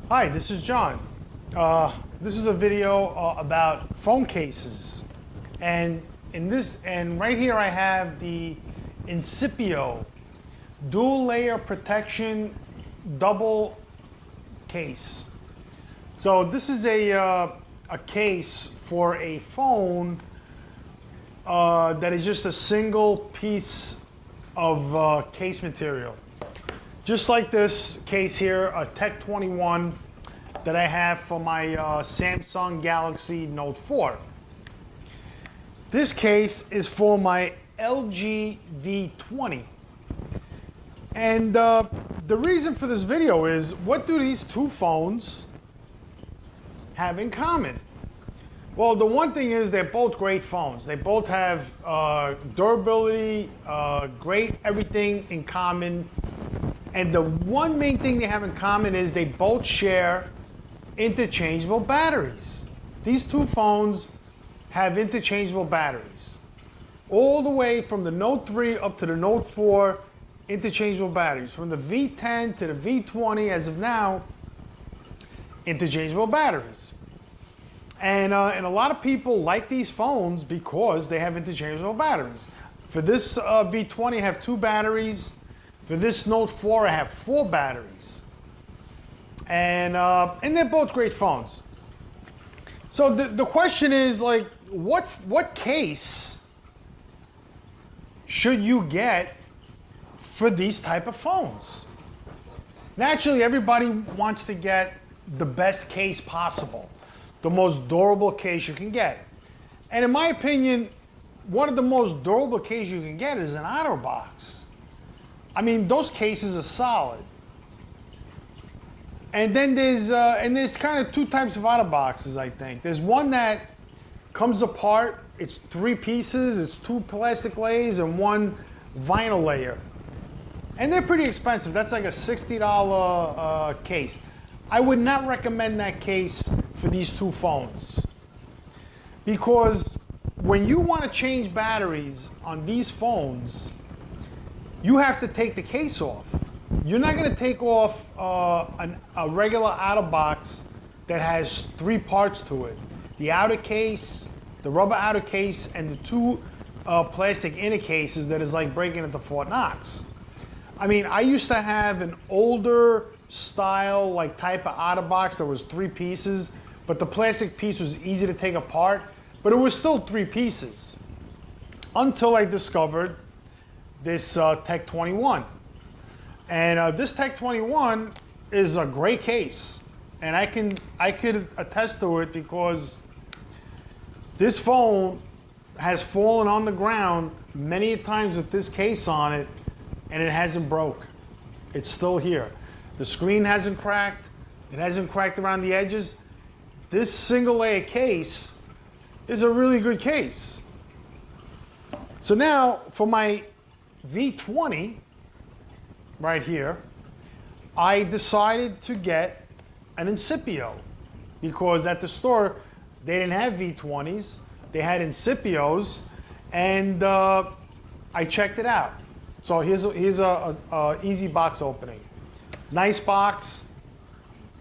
Hi, this is John. This is a video about phone cases, and right here I have the Incipio dual layer protection double case. So this is a case for a phone that is just a single piece of case material. Just like this case here, a Tech21 that I have for my Samsung Galaxy Note 4. This case is for my LG V20. And the reason for this video is, what do these two phones have in common? Well, the one thing is they're both great phones. They both have durability, great everything in common. And the one main thing they have in common is they both share interchangeable batteries. These two phones have interchangeable batteries. All the way from the Note 3 up to the Note 4, interchangeable batteries. From the V10 to the V20, as of now, interchangeable batteries. And a lot of people like these phones because they have interchangeable batteries. For this V20, I have 2 batteries. For this Note 4, I have 4 batteries. And they're both great phones. So the question is, like, what case should you get for these type of phones? Naturally, everybody wants to get the best case possible, the most durable case you can get. And in my opinion, one of the most durable cases you can get is an Otterbox. I mean, those cases are solid. And then there's kind of 2 types of Otterboxes, I think. There's one that comes apart. It's 3 pieces. It's 2 plastic layers and 1 vinyl layer. And they're pretty expensive. That's like a $60 case. I would not recommend that case for these 2 phones. Because when you want to change batteries on these phones, you have to take the case off. You're not going to take off a regular Otterbox that has 3 parts to it. The outer case, the rubber outer case, and the 2 plastic inner cases that is like breaking into Fort Knox. I mean, I used to have an older style, like type of Otterbox that was 3 pieces, but the plastic piece was easy to take apart, but it was still 3 pieces. Until I discovered this Tech21. And this Tech21 is a great case. And I could attest to it because this phone has fallen on the ground many times with this case on it, and it hasn't broke. It's still here. The screen hasn't cracked. It hasn't cracked around the edges. This single layer case is a really good case. So now for my V20 right here, I decided to get an Incipio because at the store they didn't have V20s, they had Incipios, and I checked it out. So here's a easy box opening. Nice box.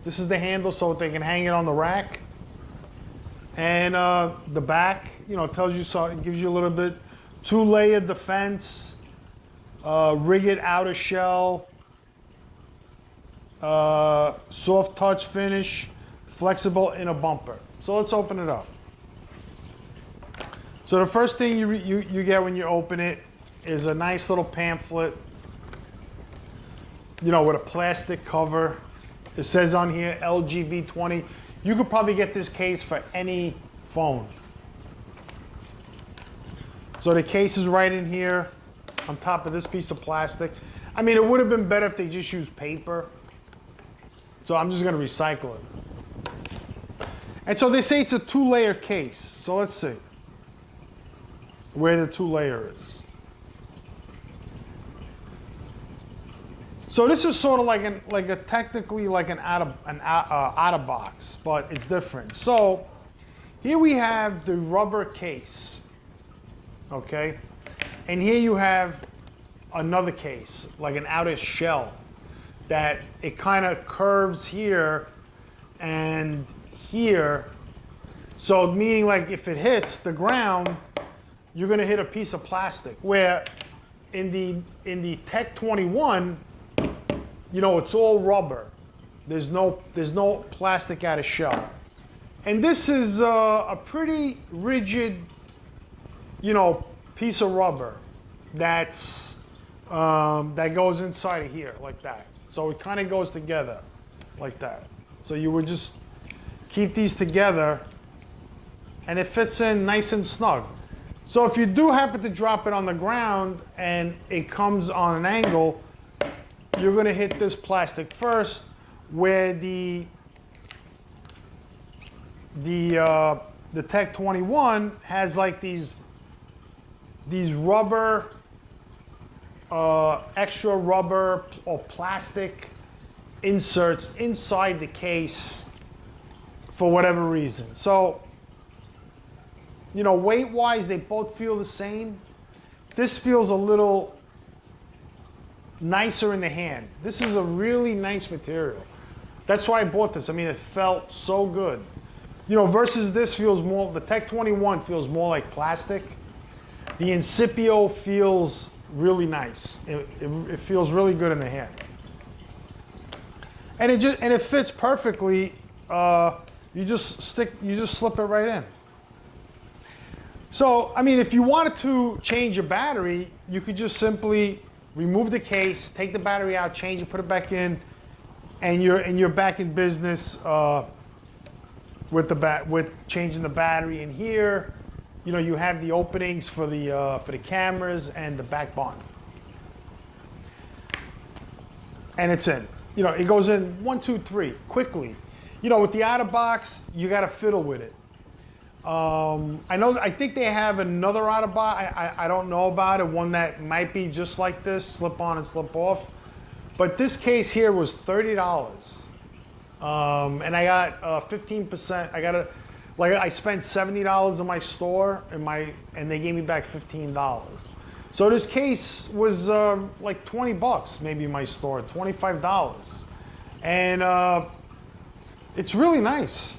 This is the handle so they can hang it on the rack. And the back, you know, tells you, so it gives you a little bit 2-layer defense, rigid outer shell, soft touch finish, flexible inner bumper. So let's open it up. So the first thing you get when you open it is a nice little pamphlet, you know, with a plastic cover. It says on here LG V20. You could probably get this case for any phone. So the case is right in here on top of this piece of plastic. I mean, it would have been better if they just used paper. So I'm just going to recycle it. And so they say it's a 2-layer case. So let's see where the 2-layer is. So this is sort of technically like an Otterbox, but it's different. So here we have the rubber case, okay? And here you have another case, like an outer shell, that it kind of curves here and here. So meaning like if it hits the ground, you're gonna hit a piece of plastic. Where in the Tech21, you know, it's all rubber. There's no plastic out of shell. And this is a pretty rigid, you know, piece of rubber that's that goes inside of here like that. So it kind of goes together like that. So you would just keep these together and it fits in nice and snug. So if you do happen to drop it on the ground and it comes on an angle, you're gonna hit this plastic first, where the Tech21 has like these rubber, extra rubber or plastic inserts inside the case for whatever reason. So, you know, weight-wise, they both feel the same. This feels a little nicer in the hand. This is a really nice material. That's why I bought this. I mean, it felt so good. You know, versus this feels more, the Tech21 feels more like plastic. The Incipio feels really nice. It feels really good in the hand. And it fits perfectly. You just slip it right in. So, I mean, if you wanted to change your battery, you could just simply remove the case, take the battery out, change it, put it back in, and you're back in business with changing the battery in here. You know, you have the openings for the cameras and the back bond, and it's in. You know, it goes in 1, 2, 3 quickly. You know, with the Otterbox, you got to fiddle with it. I think they have another Otterbox. I don't know about it. One that might be just like this, slip on and slip off. But this case here was $30, and I got 15%. I spent $70 in my store, and they gave me back $15. So this case was like 20 bucks, maybe in my store, $25, and it's really nice.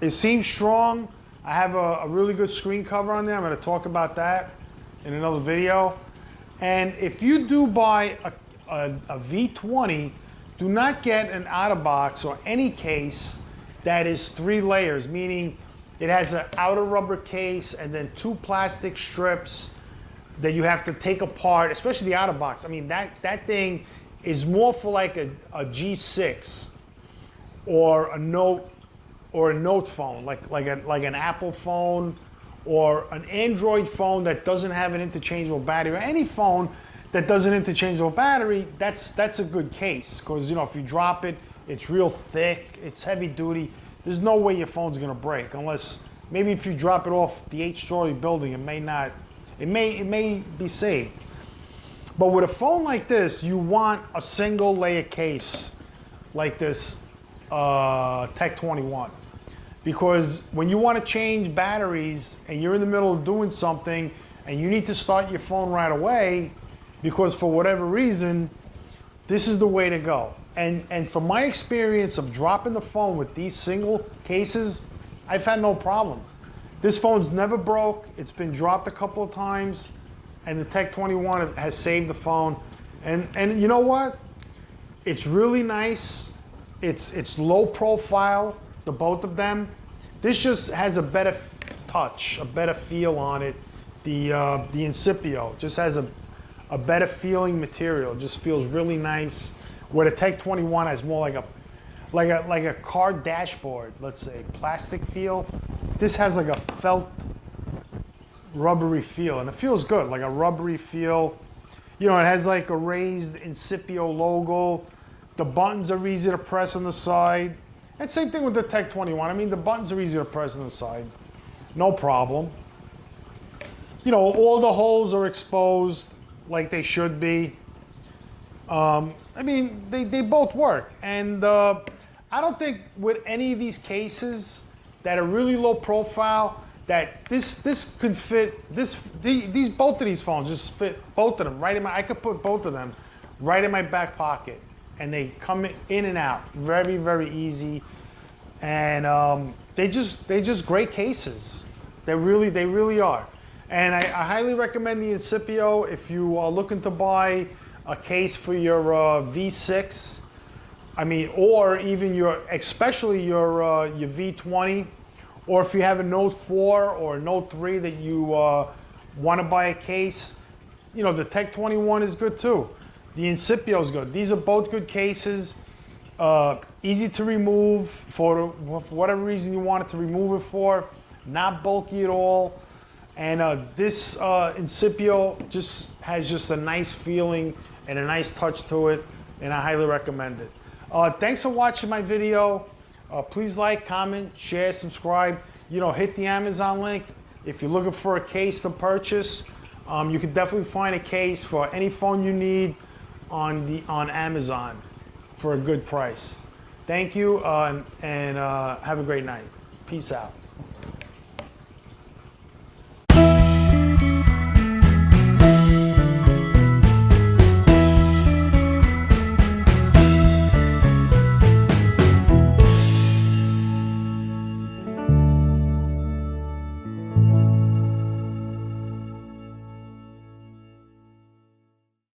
It seems strong. I have a really good screen cover on there. I'm going to talk about that in another video. And if you do buy a V20, do not get an Otterbox or any case that is 3 layers, meaning it has an outer rubber case and then 2 plastic strips that you have to take apart, especially the Otterbox. I mean, that thing is more for like a G6 or a Note phone, like an Apple phone or an Android phone that doesn't have an interchangeable battery, or any phone that does an interchangeable battery. That's a good case, because, you know, if you drop it, it's real thick, it's heavy duty. There's no way your phone's gonna break, unless maybe if you drop it off the 8-story building, it may be saved. But with a phone like this, you want a single layer case like this Tech21, because when you want to change batteries and you're in the middle of doing something and you need to start your phone right away, because for whatever reason, this is the way to go. And from my experience of dropping the phone with these single cases, I've had no problems. This phone's never broke. It's been dropped a couple of times, and the Tech21 has saved the phone. And you know what? It's really nice. It's low profile, the both of them. This just has a better touch, a better feel on it. The Incipio just has a better feeling material. It just feels really nice. Where the Tech21 has more like a car dashboard, let's say, plastic feel. This has like a felt rubbery feel, and it feels good, like a rubbery feel. You know, it has like a raised Incipio logo. The buttons are easy to press on the side. And same thing with the Tech21. I mean, the buttons are easy to press on the side. No problem. You know, all the holes are exposed like they should be. I mean, they both work. And I don't think with any of these cases that are really low profile, that this could fit, both of these phones just fit both of them right in my, I could put both of them right in my back pocket and they come in and out very, very easy. And they just great cases. They really are. And I highly recommend the Incipio if you are looking to buy a case for your V6. I mean, or even especially your V20, or if you have a Note 4 or a Note 3 that you want to buy a case, you know, the Tech21 is good too. The Incipio is good. These are both good cases. Easy to remove for whatever reason you want it to remove it for. Not bulky at all. And this Incipio has just a nice feeling and a nice touch to it, and I highly recommend it. Thanks for watching my video. Please like, comment, share, subscribe. You know, hit the Amazon link. If you're looking for a case to purchase, you can definitely find a case for any phone you need on Amazon for a good price. Thank you, and have a great night. Peace out.